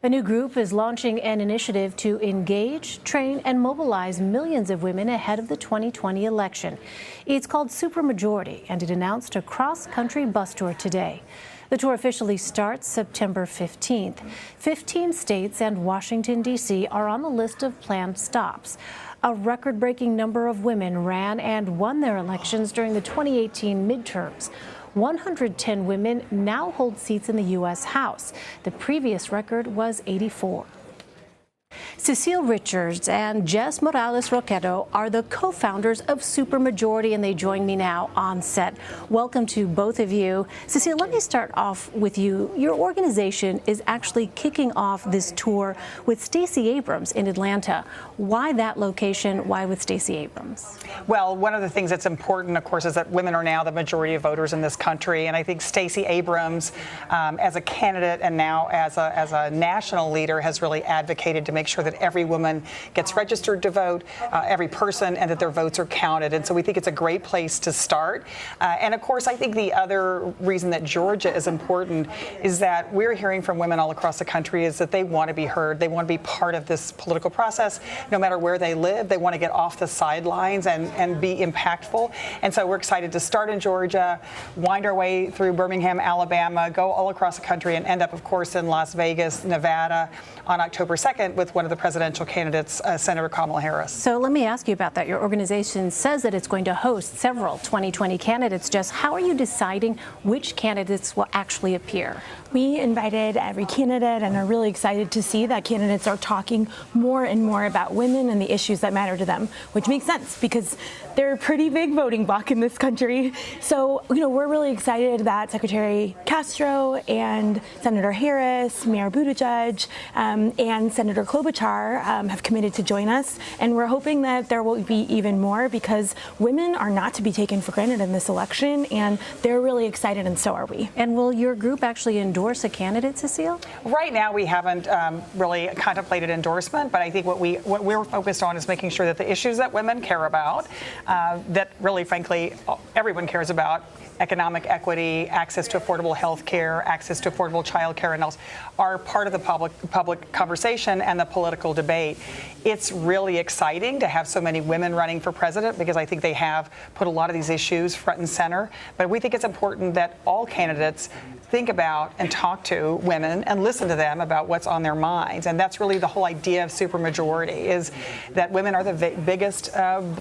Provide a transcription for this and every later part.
A new group is launching an initiative to engage, train, and mobilize millions of women ahead of the 2020 election. It's called Supermajority, and it announced a cross-country bus tour today. The tour officially starts September 15th. 15 states and Washington, D.C. are on the list of planned stops. A record-breaking number of women ran and won their elections during the 2018 midterms. 110 women now hold seats in the U.S. House. The previous record was 84. Cecile Richards and Jess Rocketto are the co-founders of Supermajority, and they join me now on set. Welcome to both of you. Cecile, let me start off with you. Your organization is actually kicking off this tour with Stacey Abrams in Atlanta. Why that location? Why with Stacey Abrams? Well, one of the things that's important, of course, is that women are now the majority of voters in this country, and I think Stacey Abrams, as a candidate and now as a national leader, has really advocated to make sure that every woman gets registered to vote, every person, and that their votes are counted. And so we think it's a great place to start. And of course, I think the other reason that Georgia is important is that we're hearing from women all across the country is that they want to be heard. They want to be part of this political process, no matter where they live. They want to get off the sidelines and be impactful. And so we're excited to start in Georgia, wind our way through Birmingham, Alabama, go all across the country, and end up, of course, in Las Vegas, Nevada on October 2nd with one of the presidential candidates, Senator Kamala Harris. So let me ask you about that. Your organization says that it's going to host several 2020 candidates. Jess, how are you deciding which candidates will actually appear? We invited every candidate and are really excited to see that candidates are talking more and more about women and the issues that matter to them, which makes sense because they're a pretty big voting bloc in this country. So, we're really excited that Secretary Castro and Senator Harris, Mayor Buttigieg, and Senator Klobuchar have committed to join us. And we're hoping that there will be even more because women are not to be taken for granted in this election, and they're really excited, and so are we. And will your group actually endorse a candidate, Cecile? Right now, we haven't really contemplated endorsement, but I think what we're focused on is making sure that the issues that women care about, that really, frankly, everyone cares about, economic equity, access to affordable health care, access to affordable child care, and else, are part of the public conversation and the political debate. It's really exciting to have so many women running for president because I think they have put a lot of these issues front and center. But we think it's important that all candidates think about and talk to women and listen to them about what's on their minds. And that's really the whole idea of Supermajority, is that women are the biggest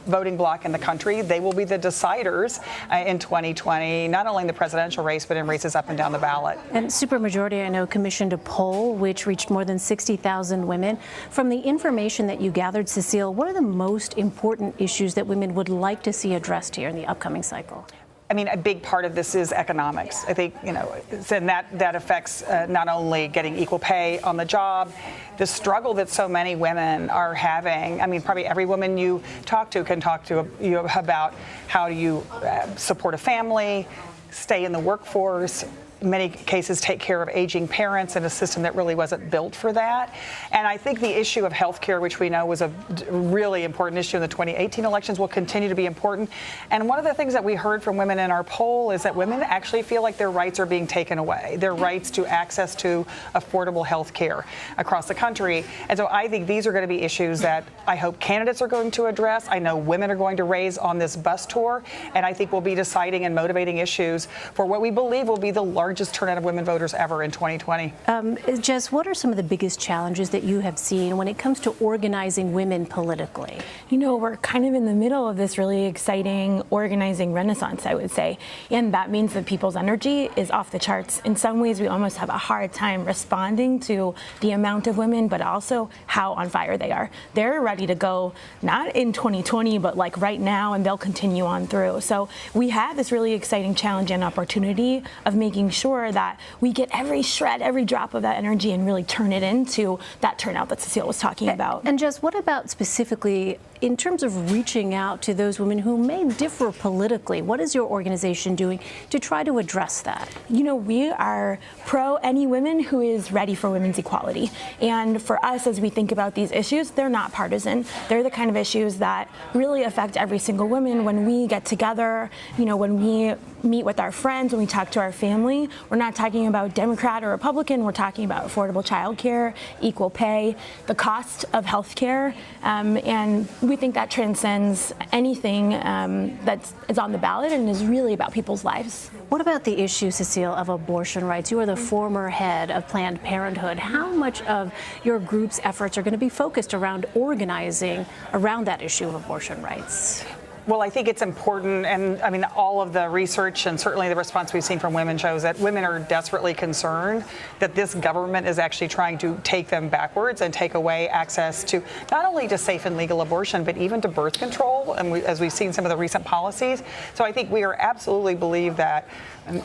voting bloc in the country. They will be the deciders in 2020, not only in the presidential race, but in races up and down the ballot. And Supermajority, I know, commissioned a poll which reached more than 60,000 women. From the information that you gathered, Cecile, what are the most important issues that women would like to see addressed here in the upcoming cycle? I mean, a big part of this is economics. I think, and that affects not only getting equal pay on the job, the struggle that so many women are having. I mean, probably every woman you talk to can talk to you about how do you support a family, stay in the workforce, in many cases take care of aging parents in a system that really wasn't built for that. And I think the issue of health care, which we know was a really important issue in the 2018 elections, will continue to be important. And one of the things that we heard from women in our poll is that women actually feel like their rights are being taken away, their rights to access to affordable health care across the country. And so I think these are going to be issues that I hope candidates are going to address. I know women are going to raise on this bus tour, and I think we'll be deciding and motivating issues for what we believe will be the largest turnout of women voters ever in 2020. Jess, what are some of the biggest challenges that you have seen when it comes to organizing women politically? We're kind of in the middle of this really exciting organizing renaissance, I would say. And that means that people's energy is off the charts. In some ways, we almost have a hard time responding to the amount of women, but also how on fire they are. They're ready to go, not in 2020, but like right now, and they'll continue on through. So we have this really exciting challenge and opportunity of making sure that we get every shred, every drop of that energy and really turn it into that turnout that Cecile was talking about. And Jess, what about specifically in terms of reaching out to those women who may differ politically? What is your organization doing to try to address that? We are pro any women who is ready for women's equality. And for us, as we think about these issues, they're not partisan. They're the kind of issues that really affect every single woman when we get together, when we meet with our friends, when we talk to our family, we're not talking about Democrat or Republican. We're talking about affordable childcare, equal pay, the cost of health care, and we think that transcends anything that is on the ballot and is really about people's lives. What about the issue, Cecile, of abortion rights? You are the former head of Planned Parenthood. How much of your group's efforts are going to be focused around organizing around that issue of abortion rights? Well, I think it's important, and I mean, all of the research and certainly the response we've seen from women shows that women are desperately concerned that this government is actually trying to take them backwards and take away access to not only to safe and legal abortion, but even to birth control, and as we've seen some of the recent policies. So I think we are absolutely believe that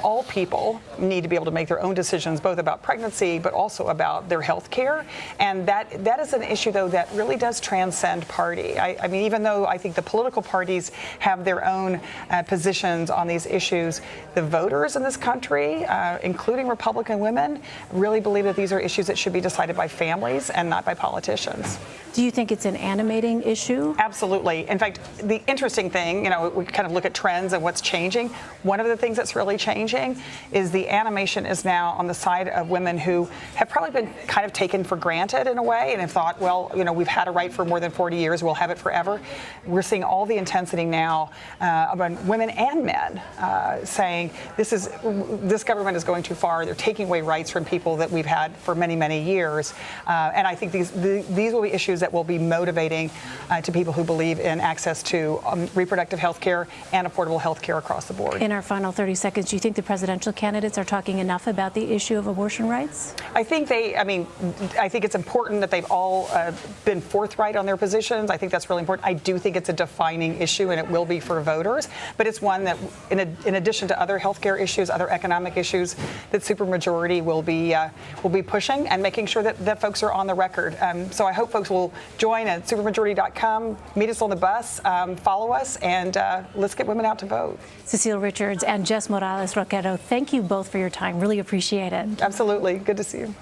all people need to be able to make their own decisions, both about pregnancy, but also about their health care. And that is an issue, though, that really does transcend party. I mean, even though I think the political parties have their own positions on these issues, the voters in this country, including Republican women, really believe that these are issues that should be decided by families and not by politicians. Do you think it's an animating issue? Absolutely. In fact, the interesting thing, we kind of look at trends and what's changing. One of the things that's really changing is the animation is now on the side of women who have probably been kind of taken for granted in a way and have thought, well, we've had a right for more than 40 years, we'll have it forever. We're seeing all the intensity now about women and men saying this government is going too far. They're taking away rights from people that we've had for many, many years. And I think these will be issues that will be motivating to people who believe in access to reproductive health care and affordable health care across the board. In our final 30 seconds, do you think the presidential candidates are talking enough about the issue of abortion rights? I think I think it's important that they've all been forthright on their positions. I think that's really important. I do think it's a defining issue, and it will be for voters, but it's one that, in addition to other health care issues, other economic issues, that Supermajority will be pushing and making sure that folks are on the record. So I hope folks will join at supermajority.com, meet us on the bus, follow us, and let's get women out to vote. Cecile Richards and Jess Rocketto, thank you both for your time. Really appreciate it. Absolutely. Good to see you.